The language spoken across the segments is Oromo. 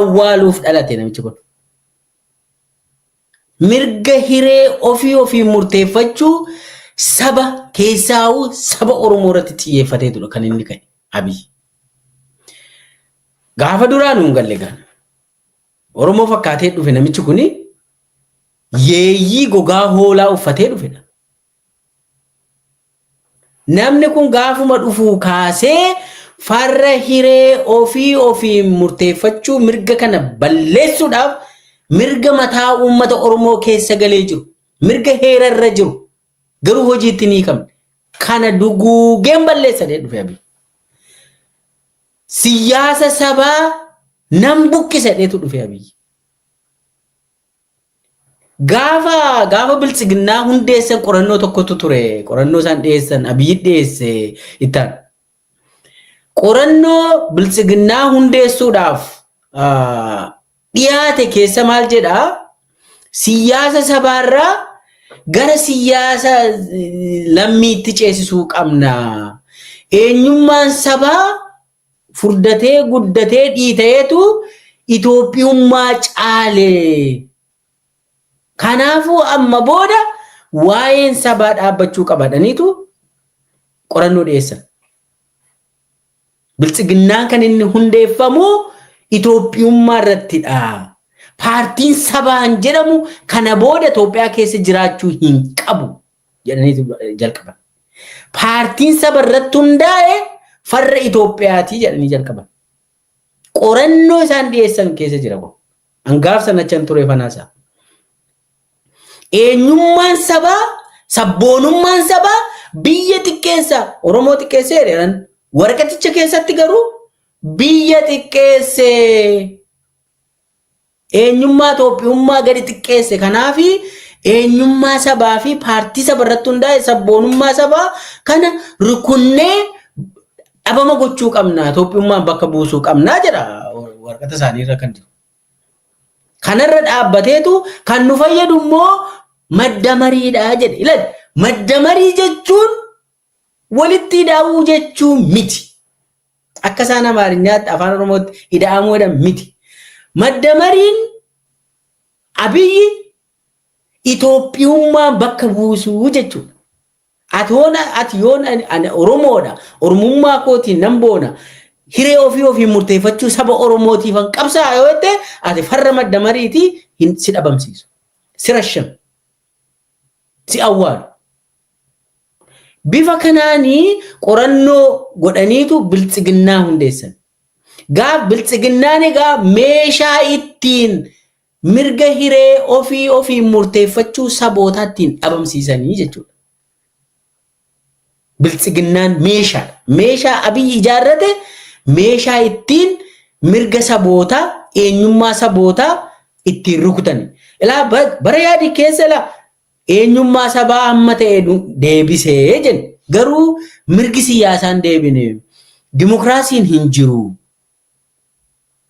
awwaaluuf dhalate namichi kun. Mirga hiree ofii murteeffachuu saba keessaa'u saba Oromoo irratti xiyyeeffateetudha kan inni ka'e Abiy. Gaafa duraan hin galle gaan Oromoo fakkaatee dhufe namichi kuni yeeyyii gogaa hoolaa uffatee dhufedha. Namni kun gaafuma dhufuu kaasee farra hiree ofii murteeffachuu mirga kana balleessuudhaaf mirga mataa uummata Oromoo keessa galee jiru mirga heerarra jiru garuu hojiitti ni hiikamne kana duguugeen balleessadee dhufe Abiy. Siyaasa sabaa nam buqqisadheetu dhufe Abiy. Gaafa biltsiginnaa hundeessan qorannoo tokkotu ture qorannoo isaan dhiyeessan Abiy dhiyeesse ittaan qorannoo biltsiginnaa hundeessuudhaaf dhiyaate keessa maal jedha siyaasa sabaarraa gara siyaasa lammiitti ceesisuu qabna eenyummaan sabaa furdatee guddatee dhiitayeetu Itoophiyummaa caale kanaafuu amma booda waa'een sabaa dhaabbachuu qabadhaniitu qorannoo dhiyeessan. Biltsiginnaan kan inni hundeeffamu Itoophiyummaa irrattidha. Paartiin sabaan jedhamu kana booda Itoophiyaa keessa jiraachuu hin qabu jedhanii jalqaban. Paartiin saba irratti hundaa'e farra Itoophiyaati jedhanii jalqaban. Qorannoo isaan dhiyeessan keessa jira kun. Hangaaf sanachan ture fanaasaa. Eenyummaan sabaa, sabboonummaan sabaa biyya xiqqeessa Oromoo xiqqeessee jedhan waraqaticha keessatti garuu biyya xiqqeesse eenyummaa Itoophiyummaa gadi xiqqeesse kanaafi eenyummaa sabaa fi paartii saba irratti hundaa'e sabboonummaa sabaa kana rukunnee dhabama gochuu qabna Itoophiyummaan bakka buusuu qabna jedha waraqata isaanii irra kan jiru. Kanarra dhaabbateetu kan nu fayyadu immoo madda mariidha jedhe. Ilaa madda marii jechuun walitti hidhaa'uu jechuun miti. Akka isaan Amaariffaatti afaan Oromootti hidhaa'amuu jedhan miti. Madda mariin Abiyyi Itoophiyummaa bakka buusuu jechuudha. Ati yoon Oromoodha. Oromummaa kootiin nan boona. Hiree ofii murteeffachuu saba Oromootiif an qabsaa yoo ta'e ati farra madda mariitii hin si dhabamsiisu. Si rashan. Si awwaalu. Bifa kanaanii qorannoo godhaniitu biltsiginnaa hundeessan. Gaaf biltsiginnaan egaa meeshaa ittiin mirga hiree ofii murteeffachuu sabootaa ittiin dhabamsiisanii jechuudha. Biltsiginnaan meeshaa Abiy ijaarrate meeshaa ittiin mirga sabootaa eenyummaa sabootaa ittiin rukutani. Ilaa bara yaadi keessa ilaa eenyummaa sabaa amma ta'e deebisee jenna. Garuu mirgi siyaasaan deebine dimokiraasiin hin jiru.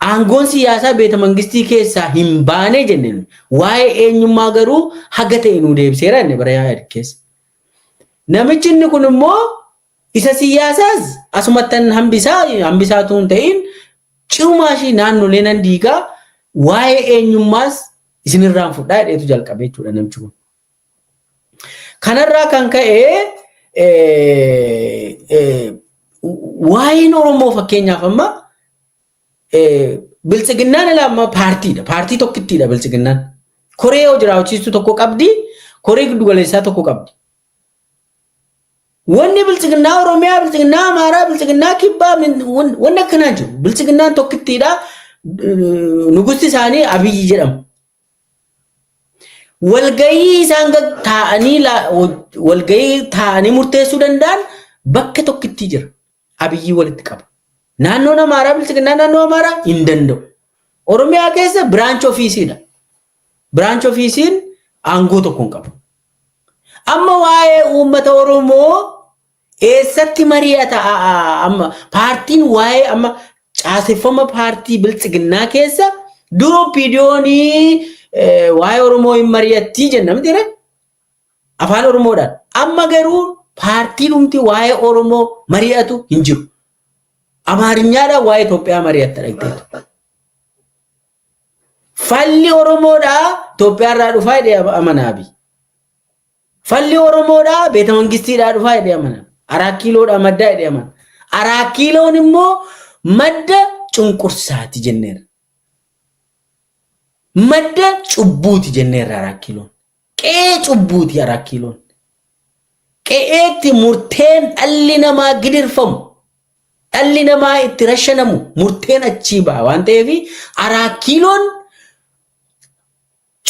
Aangoon siyaasaa beeta mangistii keessaa hin baane jenneen waa'ee eenyummaa garuu haga ta'e nu deebiseera inni bara yaadi keessa. Namichi inni kun immoo isa siyaasaas asumattan hambisaatu hin ta'in cirumaashii naannolee nan diigaa waa'ee eenyummaas isinirraan fudhaa jedheetu jalqabe jechuudha namichi kun. Kanarraa kan ka'e waa'een Oromoo fakkeenyaaf amma biltsiginnaan ilaa paartiidha. Paartii tokkittiidha biltsiginnaan. Koree hojii raawwachiistuu tokko qabdi. Koree giddu galeessaa tokko qabdi. Wanni biltsiginnaa Oromiyaa, biltsiginnaa Amaaraa, biltsiginnaa Kibbaa wanni akkanaa jiru. Biltsiginnaan tokkittiidha. Nugusti isaanii Abiyyi jedhamu. Walgayii isaan taa'anii murteessuu danda'an bakka tokkitti jira. Abiyyi walitti qaba. Naannoon Amaaraa biltsiginnaa naannoo Amaaraa hin danda'u. Oromiyaa keessa biraanch ofiisiidha. Biraanch ofiisiin aangoo tokko hin qabu. Amma waa'ee uummata Oromoo eessatti mari'ata amma paartiin waa'ee amma caaseffama paartii biltsiginnaa keessa duroo viidiyoonii waa'ee Oromoo hin mari'attii jenna miti ree afaan Oromoodhaan. Amma garuu paartiin humti waa'ee Oromoo mari'atu hin jiru. Amaariñaadhaan waa'ee Itoophiyaa mari'atta dhagdeetu. falli Oromoodha Itoophiyaa irraa dhufaa jedhee amanaabi. Falli Oromoodha beeta mangistiidhaa dhufaa jedhee amana. 4 kiiloodha madda jedhee amana. 4 kiiloon immoo madda cunqursaati jenneera. Madda cubbuuti jenneera 4 kiiloon. Qe'ee cubbuuti 4 kiiloon. Qe'eetti murteen dhalli namaa gidirfamu. Dhalli namaa itti rashanamu murteen achii ba'a waan ta'eef 4 kiiloon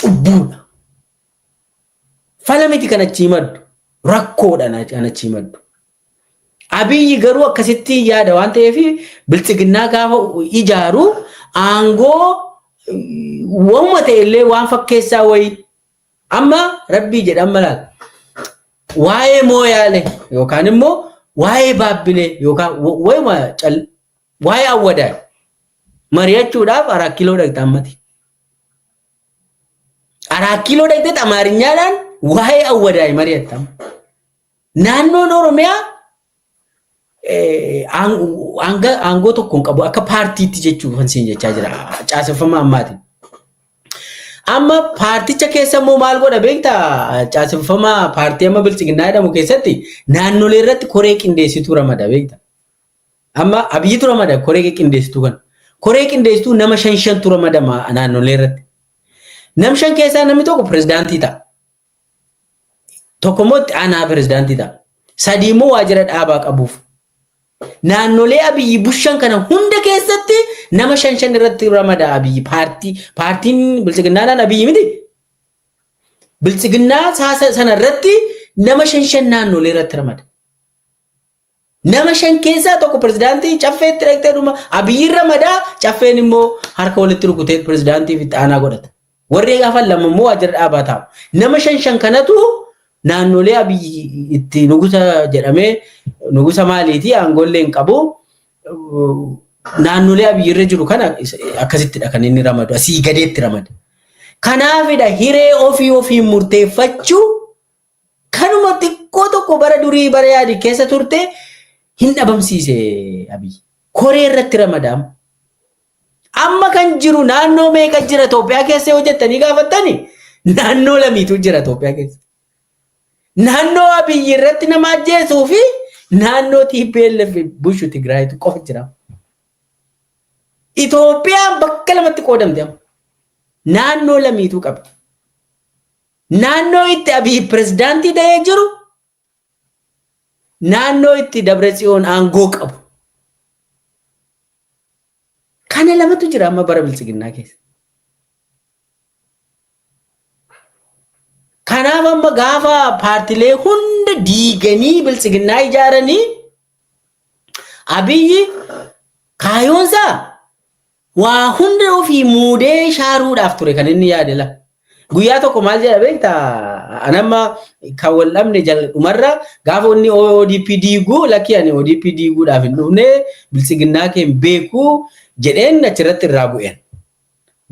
cubbuudha. Falamiti kan achii maddu rakkoodhaan kan achii maddu. Abiyyi garuu akkasitti yaada waan ta'eef bilchiginnaa gaafa ijaaru aangoo wamma ta'ellee waan fakkeessaa wayi amma rabbii jedhan malaal waa'ee mooyaale yookaan immoo waa'ee baabbilee yookaan waa'ee awwadaa mari'achuudhaaf 4 kiiloo dhaqxaa ammati. 4 kiiloo dhaqxee Amaariñaadhaan waa'ee awwadaa mari'attamu. Naannoon Oromiyaa aangoo tokkoon qabu akka paartiitti jechuun kan siin jechaa jira caaseffama ammaatiin. Amma paarticha keessa immoo maal godha beektaa caaseffama paartii amma bilchiginnaa jedhamu keessatti naannolee irratti koree qindeessituu ramada beektaa. Amma Abiyyiitu ramada koree qindeessituu kan. Koree qindeessituu nama 5 ramadama naannolee irratti. Nam 5 keessaa namni tokko pirezidaantii ta'a. Tokko immoo itti aanaa pirezidaantii ta'a. 3 immoo waajjira dhaabaa qabuuf. Naannolee Abiyyi bushan kana hunda keessatti nama 5 irratti ramada Abiyyi paartiin bilchiginnaadhaan Abiyyi miti. Bilchiginnaa sana irratti nama 5 naannolee irratti ramada. Nama 5 keessaa tokko pirezidaantii caffeetti dhaqxee dhuma Abiyyi ramada caffeen immoo harka walitti rukutee pirezidaantiif itti aanaa godhata. Warri gaafa lama immoo waajjira dhaabaa taa'u. Nama 5 kanatu naannolee Abiyyi itti nugusa jedhamee nugusa maaliiti aangollee hin qabu naannolee Abiyyi irra jiru kana akkasittidha kan inni ramadu asii gadeetti ramada. Kanaafidha hiree ofii murteeffachuu kanuma xiqqoo tokko bara durii bara yaadi keessa turte hin dhabamsiise Abiyyi. Koree irratti ramadamu. Amma kan jiru naannoo meeqa jira Itoophiyaa keessa yoo jettanii gaafattani naannoo lamiitu jira Itoophiyaa keessa. Naannoo Abiyyi irratti nama ajjeesuu fi naannoo TPLF bushu Tigraayitu qofa jira. Itoophiyaan bakka lamatti qoodamte amma. Naannoo lamiitu qabdi. Naannoo itti Abiyyi pirezidaantii ta'ee jiru naannoo itti Dabratsiyoon aangoo qabu. Kana lamatu jira amma bara bilchiginnaa keessa. Kanaaf amma gaafa paartilee hunda diiganii bilchiginnaa ijaaranii Abiyyi kaayoonsaa waa hunda ofii muudee shaaruudhaaf ture kan inni yaadela. Guyyaa tokko maal jedha beektaa anamma kan wal dhabne jalqabumarra gaafa inni ODP diiguu lakkii ani ODP diiguudhaaf hin dhufne bilchiginnaa keen beekuu jedheen achirratti irraa bu'een.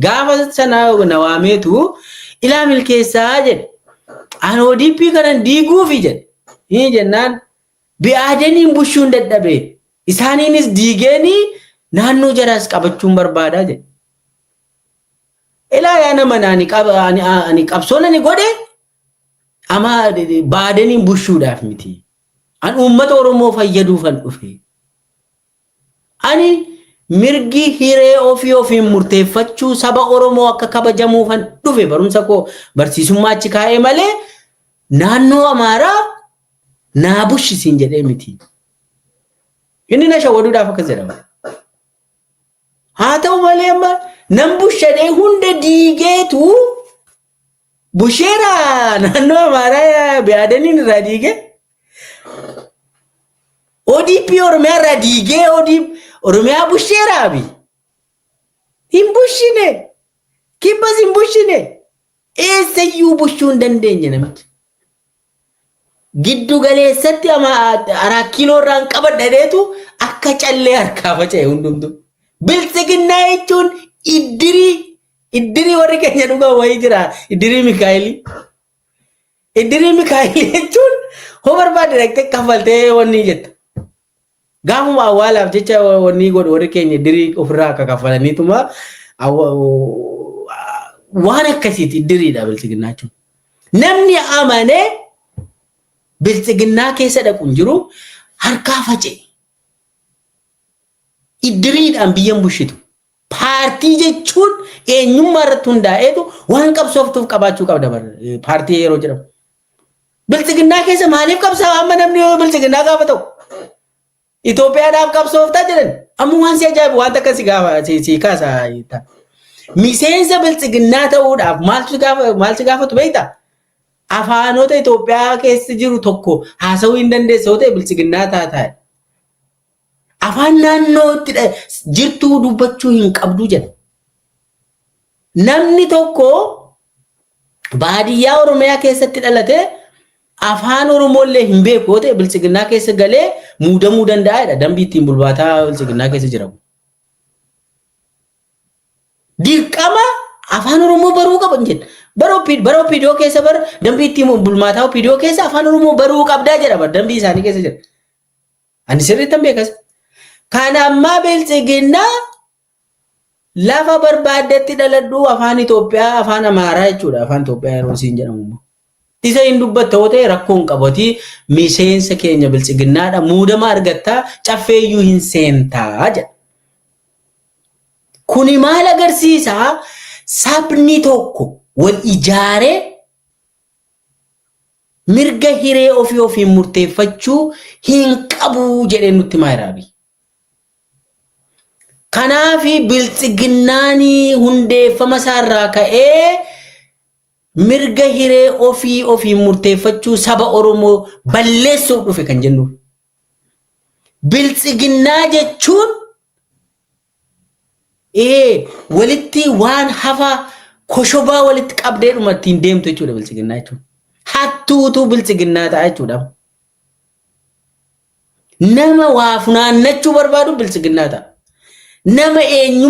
Gaafa sana nawaameetu ilaa milkeessaa jedhe. An ODP kanan diiguufi jedhe. Hii jennaan bi'aadaniin bushuun dadhabee isaaniinis diigeenii naannoo jaraas qabachuun barbaadaa jedhe. Ilaa yaa nama ani qabsoon ani godhe ama baadaniin bushuudhaaf miti. An uummata Oromoo fayyaduufan dhufe. Ani mirgi hiree ofii murteeffachuu saba Oromoo akka kabajamuufan dhufe barumsa koo barsiisummaa achi kaa'ee malee naannoo Amaaraa naa bushisiin jedhee miti. Inni na shawwaduudhaaf akkas jedhama. Haa ta'u malee amma nan bushadhee hunda diigeetu busheera naannoo Amaaraa bi'aadaniin irraa diigee ODP Oromiyaa irraa diigee Oromiyaa busheera abi. Hin bushine. Kibbas hin bushine. Eessayyuu bushuu hin dandeenye namichi. Giddu galeessatti 4 kiiloo irraan qabadhadeetu akka callee harkaa faca'e hundumtu. Bilchiginnaa jechuun iddirii warri keenya dhugaa wayii jira. Iddirii Mikaayilii. Iddirii Mikaayilii jechuun hoo barbaade dhaqxee kaffaltee wanni jetta. Gaafuma awwaalaaf jecha wanni godhu warri keenya iddirii ofirraa akka kaffalaniituma waan akkasiiti iddiriidha bilchiginnaa jechuun. Namni amanee bilchiginnaa keessa dhaqu hin jiru harkaa faca'e. Iddiriidhaan biyyan bushitu. Paartii jechuun eenyummaa irratti hundaa'eetu waan qabsooftuuf qabaachuu qabda paartii yeroo jedhamu. Bilchiginnaa keessa maaliif qabsaa amma namni yoo bilchiginnaa gaafa ta'u? Itoophiyaadhaaf qabsooftaa jedhan amma waan si ajaa'ibu waan takka si kaasa. Miseensa bilchiginnaa ta'uudhaaf maal si gaafatu beektaa? Afaanota Itoophiyaa keessa jiru tokko haasawuu hin dandeessa yoo ta'e bilchiginnaa taata. Afaan naannootti jirtuu dubbachuu hin qabdu jedha. Namni tokko baadiyyaa Oromiyaa keessatti dhalatee afaan Oromollee hin beeku yoo ta'e bilchiginnaa keessa galee muudamuu danda'aadha. Dambii ittiin bulbaataa bilchiginnaa keessa jiramu. Dirqama afaan Oromoo baruu qaban jedha. Bara OPDO keessa dambii ittiin bulmaataa OPDO keessa afaan Oromoo baruu qabdaa jedha dambii isaanii keessa jira. Ani sirriitti hin beekas. Kan amma bilchiginnaa lafa barbaadetti dhaladhu afaan Itoophiyaa afaan Amaaraa jechuudha. Afaan Itoophiyaa yeroo siin jedhamu. Isa hin dubbatta yoo ta'e rakkoon qabati miseensa keenya bilchiginnaadha muudama argattaa caffeeyyuu hin seentaa jedha. Kuni maal agarsiisa? Sabni tokko wal ijaaree mirga hiree ofii murteeffachuu hin qabu jedhee nutti maayiraabi. Kanaafi bilchiginnaani hundeeffama isaarraa ka'ee mirga hiree ofii murteeffachuu saba Oromoo balleessuuf dhufe kan jennu. Bilchiginnaa jechuun walitti waan hafa koshobaa walitti qabdee dhumatti hin deemtu jechuudha bilchiginnaa jechuun. Hattuutu bilchiginnaa ta'a jechuudha. Nama waa funaannachuu barbaadu bilchiginnaa ta'a. Nama eenyu